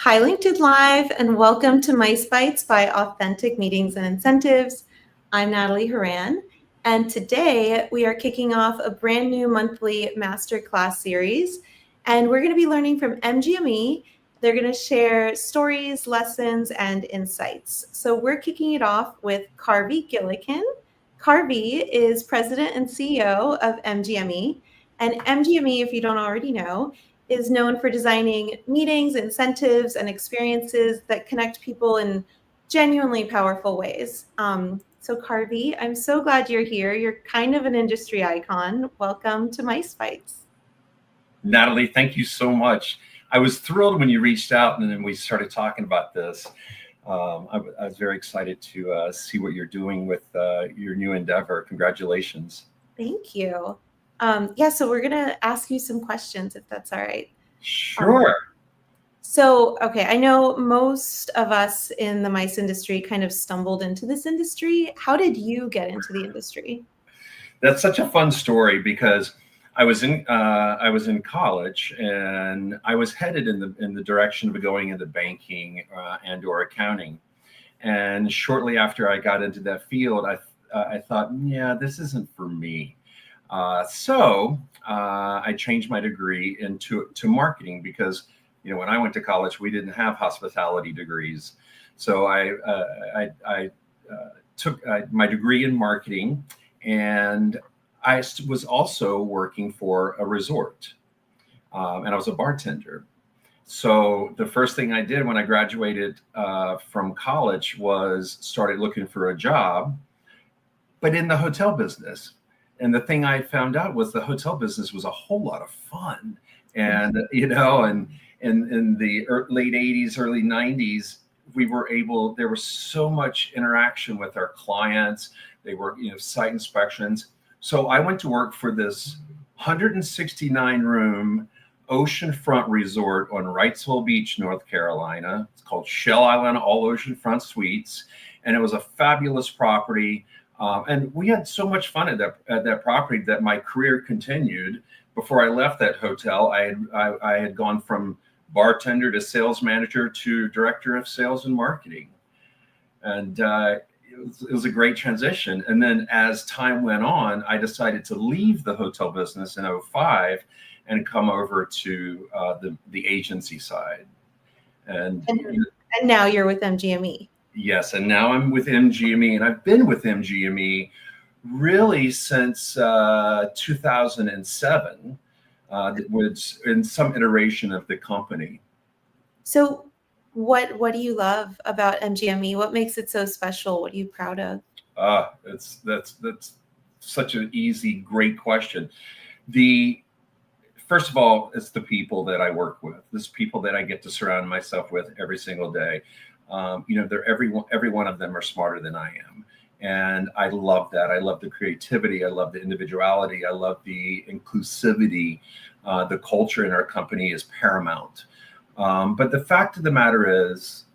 Hi, LinkedIn Live, and welcome to MICE Bites by Authentic Meetings and Incentives. I'm Natalie Horan, and today we are kicking off a brand new monthly masterclass series, and we're going to be learning from MGME. They're going to share stories, lessons, and insights. So we're kicking it off with Carvie Gillikin. Carvie is president and CEO of MGME, and MGME, if you don't already know, is known for designing meetings, incentives, and experiences that connect people in genuinely powerful ways. So Carvie, I'm so glad you're here. You're kind of an industry icon. Welcome to MICE Bites. Natalie, thank you so much. I was thrilled when you reached out and then we started talking about this. I was very excited to see what you're doing with your new endeavor. Congratulations. Thank you. So we're going to ask you some questions, if that's all right. Sure. Okay, I know most of us in the MICE industry kind of stumbled into this industry. How did you get into the industry? That's such a fun story because I was in college and I was headed in the direction of going into banking and or accounting. And shortly after I got into that field, I thought, yeah, this isn't for me. So I changed my degree into marketing because, you know, when I went to college, we didn't have hospitality degrees. So I took my degree in marketing, and I was also working for a resort, and I was a bartender. So the first thing I did when I graduated from college was started looking for a job, but in the hotel business. And the thing I found out was the hotel business was a whole lot of fun. And, you know, and in the late 80s, early 90s, there was so much interaction with our clients. They were, you know, site inspections. So I went to work for this 169 room oceanfront resort on Wrightsville Beach, North Carolina. It's called Shell Island All Oceanfront Suites. And it was a fabulous property. And we had so much fun at that property that my career continued. Before I left that hotel, I had gone from bartender to sales manager to director of sales and marketing. And it was a great transition. And then as time went on, I decided to leave the hotel business in 2005 and come over to the agency side. And now you're with MGME. Yes, and now I'm with MGME, and I've been with MGME really since 2007, was in some iteration of the company. So what do you love about MGME? What makes it so special? What are you proud of? That's such an easy, great question. First of all, it's the people that I work with. It's people that I get to surround myself with every single day. You know, every one of them are smarter than I am. And I love that. I love the creativity. I love the individuality. I love the inclusivity. The culture in our company is paramount. But the fact of the matter is,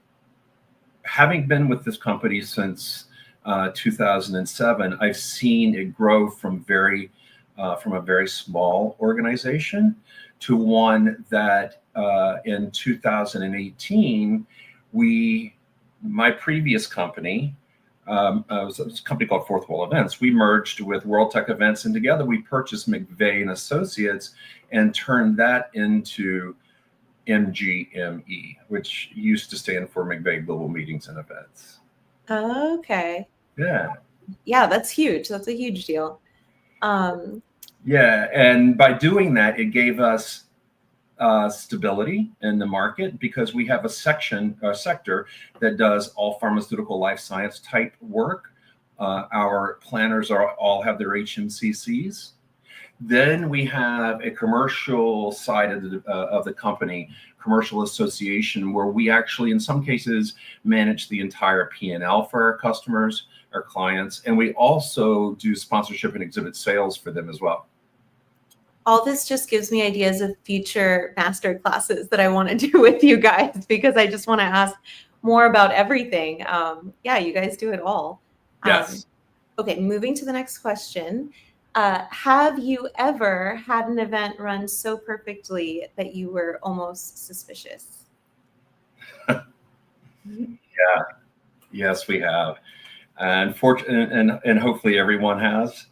having been with this company since 2007, I've seen it grow from a very small organization to one that in 2018, my previous company, was a company called Fourth Wall Events. We merged with World Tech Events, and together we purchased McVeigh and Associates and turned that into MGME, which used to stand for McVeigh Global Meetings and Events. Okay. Yeah. Yeah, that's huge. That's a huge deal. Yeah, and by doing that, it gave us stability in the market because we have a sector that does all pharmaceutical life science type work. Our planners all have their HMCCs. Then we have a commercial side of the company, commercial association, where we actually, in some cases, manage the entire P&L for our customers, our clients, and we also do sponsorship and exhibit sales for them as well. All this just gives me ideas of future master classes that I want to do with you guys, because I just want to ask more about everything. Yeah, you guys do it all. Yes. Okay, moving to the next question. Have you ever had an event run so perfectly that you were almost suspicious? Yeah, yes, we have. And hopefully everyone has.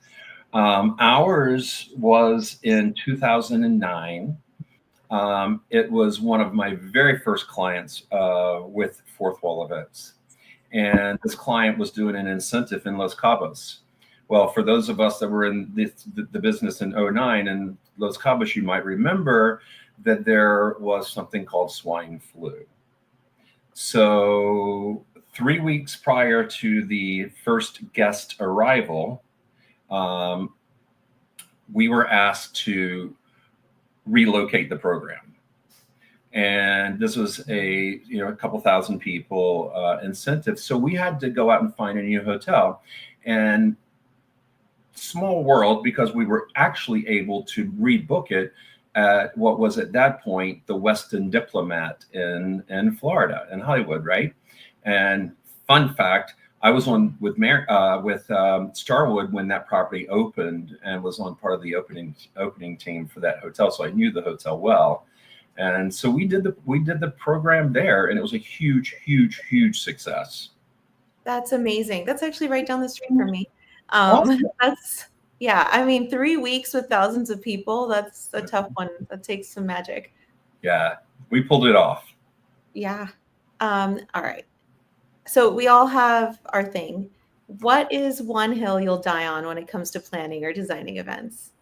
Ours was in 2009. It was one of my very first clients with Fourth Wall Events. And this client was doing an incentive in Los Cabos. Well, for those of us that were in the business in '09 in Los Cabos, you might remember that there was something called swine flu. So 3 weeks prior to the first guest arrival, we were asked to relocate the program. And this was a couple thousand people incentive. So we had to go out and find a new hotel. And small world, because we were actually able to rebook it at what was at that point the Westin Diplomat in Florida, in Hollywood, right? And fun fact, I was on with Starwood when that property opened, and was on part of the opening team for that hotel, so I knew the hotel well. And so we did the program there, and it was a huge success. That's amazing. That's actually right down the street from me. Awesome. Yeah, I mean, 3 weeks with thousands of people, that's a tough one. That takes some magic. Yeah, we pulled it off. Yeah. All right. So we all have our thing. What is one hill you'll die on when it comes to planning or designing events?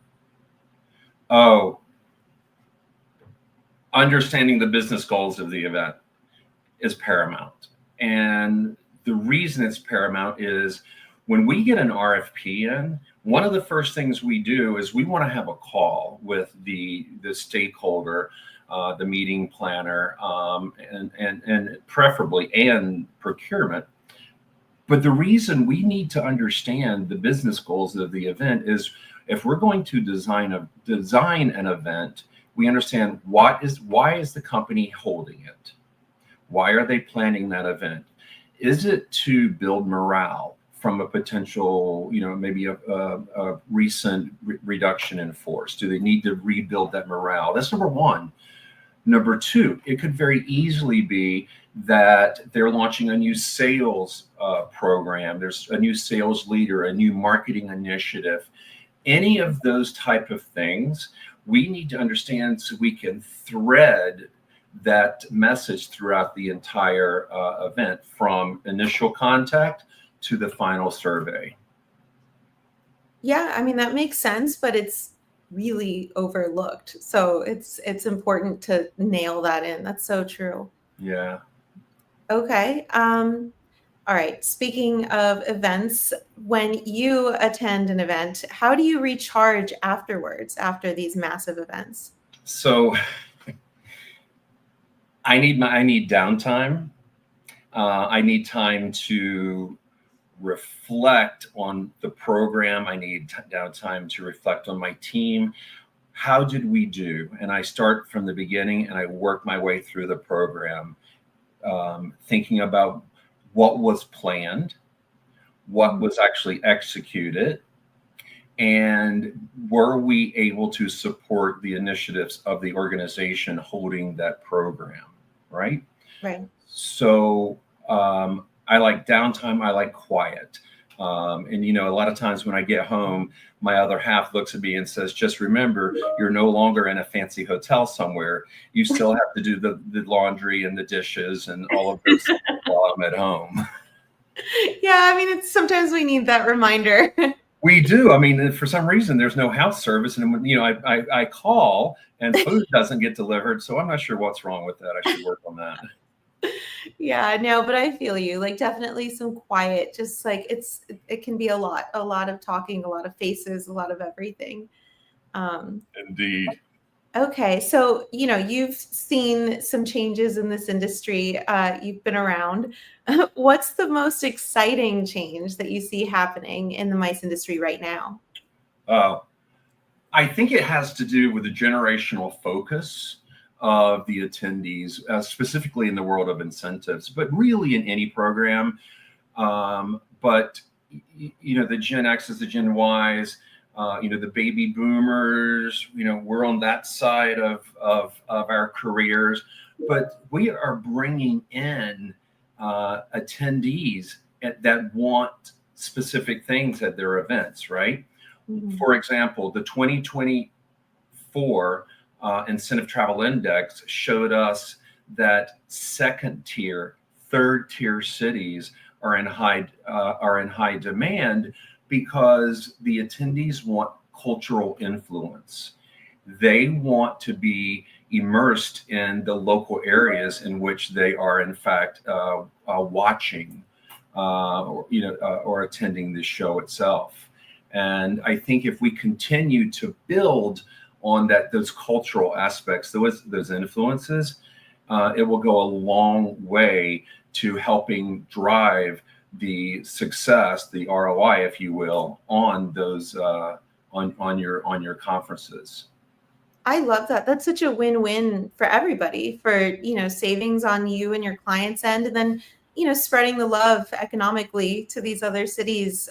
Oh, understanding the business goals of the event is paramount. And the reason it's paramount is when we get an RFP in, one of the first things we do is we want to have a call with the stakeholder, the meeting planner, and preferably and procurement. But the reason we need to understand the business goals of the event is if we're going to design an event, we understand why is the company holding it? Why are they planning that event? Is it to build morale from a potential, maybe a recent reduction in force? Do they need to rebuild that morale? That's number one. Number two, it could very easily be that they're launching a new sales program. There's a new sales leader, a new marketing initiative. Any of those type of things, we need to understand so we can thread that message throughout the entire event, from initial contact to the final survey. Yeah, I mean, that makes sense, but it's really overlooked. So it's important to nail that in. That's so true. Yeah. Okay. All right. Speaking of events, when you attend an event, how do you recharge afterwards after these massive events? So I need downtime. I need time to reflect on the program. I need downtime to reflect on my team. How did we do? And I start from the beginning and I work my way through the program, thinking about what was planned, what was actually executed, and were we able to support the initiatives of the organization holding that program, right? Right. So I like downtime. I like quiet. And a lot of times when I get home, my other half looks at me and says, just remember, you're no longer in a fancy hotel somewhere. You still have to do the laundry and the dishes and all of those things while I'm at home. Yeah, I mean, it's sometimes we need that reminder. We do. I mean, for some reason, there's no house service. And, I call and food doesn't get delivered. So I'm not sure what's wrong with that. I should work on that. Yeah, no, but I feel you. Like, definitely some quiet, just like it can be a lot of talking, a lot of faces, a lot of everything. Indeed. Okay, so you've seen some changes in this industry. You've been around. What's the most exciting change that you see happening in the mice industry right now? I think it has to do with the generational focus of the attendees, specifically in the world of incentives, but really in any program. But the Gen X's, the Gen Y's, the baby boomers, we're on that side of our careers. but we are bringing in attendees that want specific things at their events, right? Mhm. For example, the 2024 Incentive Travel Index showed us that second tier, third tier cities are in high demand because the attendees want cultural influence. They want to be immersed in the local areas in which they are, in fact, watching or attending the show itself. And I think if we continue to build on those cultural aspects, those influences, it will go a long way to helping drive the success, the ROI, if you will, on those on your conferences. I love that. That's such a win-win for everybody, for, savings on you and your clients' end, and then, spreading the love economically to these other cities.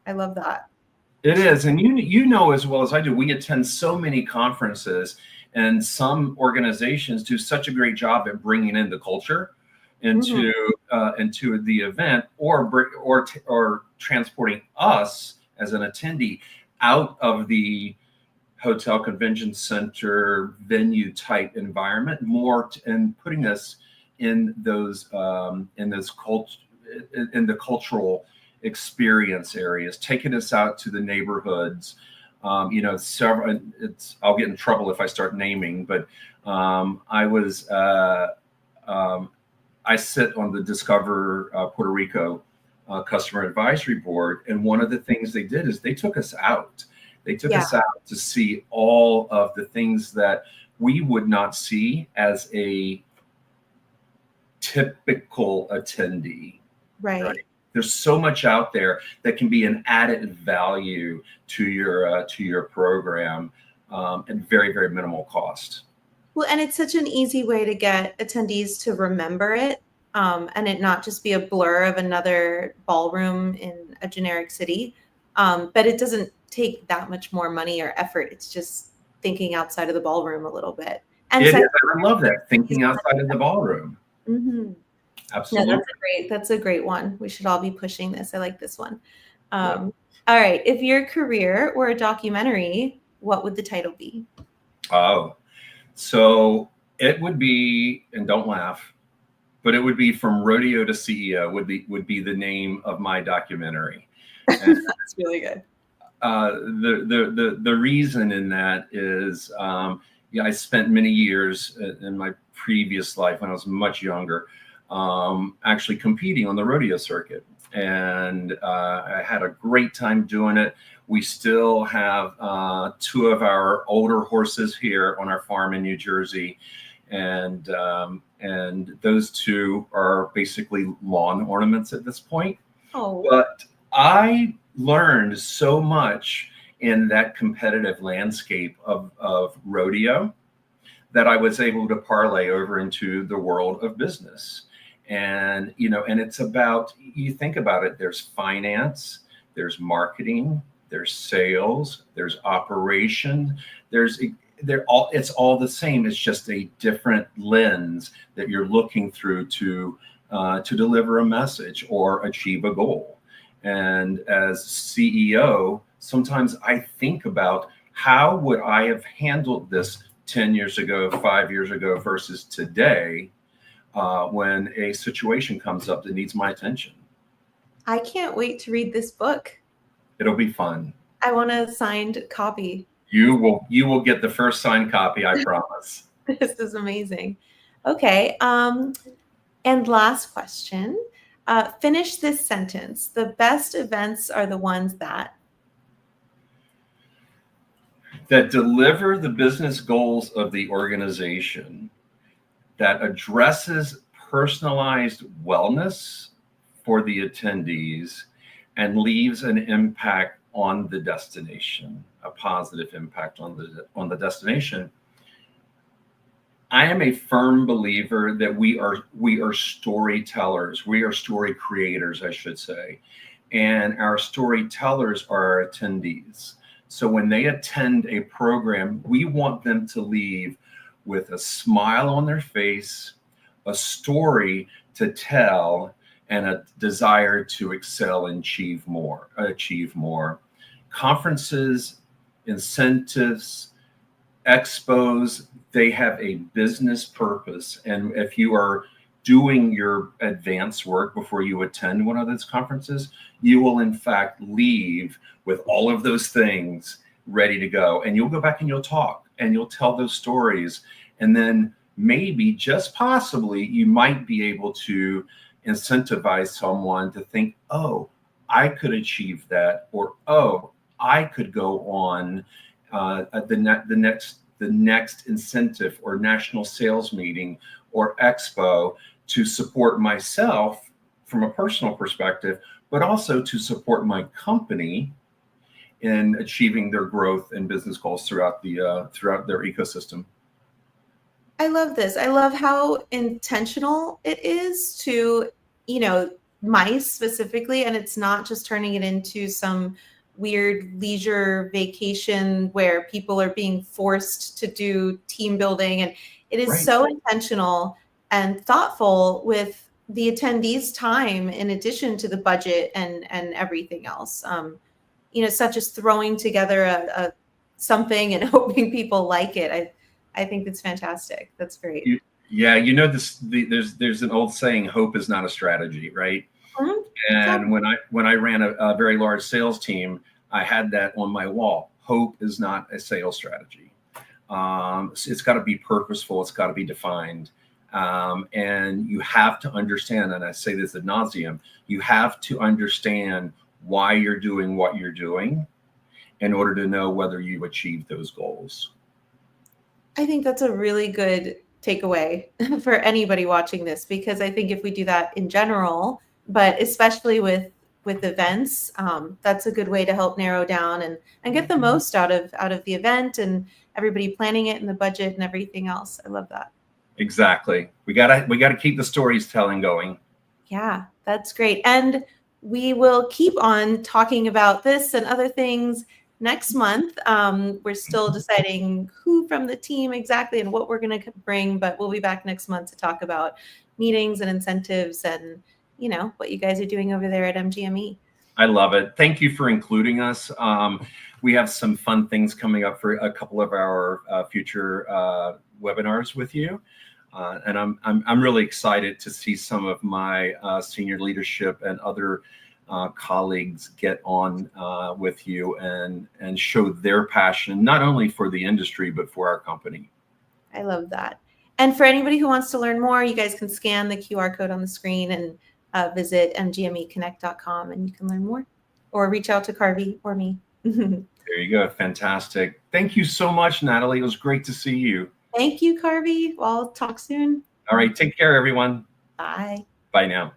I love that. It is, and you know as well as I do, we attend so many conferences, and some organizations do such a great job at bringing in the culture Mhm. into the event, or transporting us as an attendee out of the hotel convention center venue type environment and putting us in the cultural experience areas, taking us out to the neighborhoods. I'll get in trouble if I start naming, but I sit on the Discover Puerto Rico customer advisory board, and one of the things they did is they took us out. They took Yeah, us out to see all of the things that we would not see as a typical attendee. Right? right. There's so much out there that can be an added value to your program at very, very minimal cost. Well, and it's such an easy way to get attendees to remember it, and it not just be a blur of another ballroom in a generic city. But it doesn't take that much more money or effort. It's just thinking outside of the ballroom a little bit. And It is. second, I love that, thinking outside of the ballroom. mhm. No, Absolutely. that's a great one. We should all be pushing this. I like this one. Yeah. All right. If your career were a documentary, what would the title be? Oh, so it would be, and don't laugh, but it would be From Rodeo to CEO would be the name of my documentary. And That's really good. the reason in that is, I spent many years in my previous life when I was much younger, actually competing on the rodeo circuit, and I had a great time doing it. We still have two of our older horses here on our farm in New Jersey, and those two are basically lawn ornaments at this point. Oh, But I learned so much in that competitive landscape of rodeo that I was able to parlay over into the world of business. And it's about, you think about it, there's finance, there's marketing, there's sales, there's operation, it's all the same. It's just a different lens that you're looking through to deliver a message or achieve a goal. And as CEO, sometimes I think about how would I have handled this 10 years ago, 5 years ago versus today, when a situation comes up that needs my attention. I can't wait to read this book. It'll be fun. I want a signed copy. You will get the first signed copy, I promise. This is amazing. Okay. And last question. Finish this sentence. The best events are the ones that. That deliver the business goals of the organization, that addresses personalized wellness for the attendees, and leaves an impact on the destination, a positive impact on the destination. I am a firm believer that we are storytellers. We are story creators, I should say. And our storytellers are our attendees. So when they attend a program, we want them to leave with a smile on their face, a story to tell, and a desire to excel and achieve more. Conferences, incentives, expos, they have a business purpose. And if you are doing your advanced work before you attend one of those conferences, you will in fact leave with all of those things ready to go. And you'll go back and you'll talk and you'll tell those stories. And then maybe, just possibly, you might be able to incentivize someone to think, oh, I could achieve that, or oh, I could go on the next incentive or national sales meeting or expo to support myself from a personal perspective, but also to support my company in achieving their growth and business goals throughout their ecosystem. I love this. I love how intentional it is to, MICE specifically, and it's not just turning it into some weird leisure vacation where people are being forced to do team building. And it is so intentional and thoughtful with the attendees' time in addition to the budget and everything else. Such as throwing together a something and hoping people like it. I think that's fantastic. That's great. There's an old saying, hope is not a strategy, right? Mm-hmm. And when I ran a very large sales team, I had that on my wall. Hope is not a sales strategy. It's got to be purposeful. It's got to be defined. And you have to understand, and I say this ad nauseum, you have to understand why you're doing what you're doing in order to know whether you've achieved those goals. I think that's a really good takeaway for anybody watching this, because I think if we do that in general, but especially with events, that's a good way to help narrow down and get the most out of the event and everybody planning it and the budget and everything else. I love that. Exactly. We gotta keep the stories telling going. Yeah, that's great. And we will keep on talking about this and other things next month. We're still deciding who from the team exactly and what we're going to bring, but we'll be back next month to talk about meetings and incentives and, what you guys are doing over there at MGME. I love it. Thank you for including us. We have some fun things coming up for a couple of our future webinars with you. And I'm really excited to see some of my senior leadership and other colleagues get on with you and show their passion, not only for the industry, but for our company. I love that. And for anybody who wants to learn more, you guys can scan the QR code on the screen and visit mgmeconnect.com and you can learn more, or reach out to Carvie or me. There you go. Fantastic. Thank you so much, Natalie. It was great to see you. Thank you, Carvie. Well, talk soon. All right. Take care, everyone. Bye. Bye now.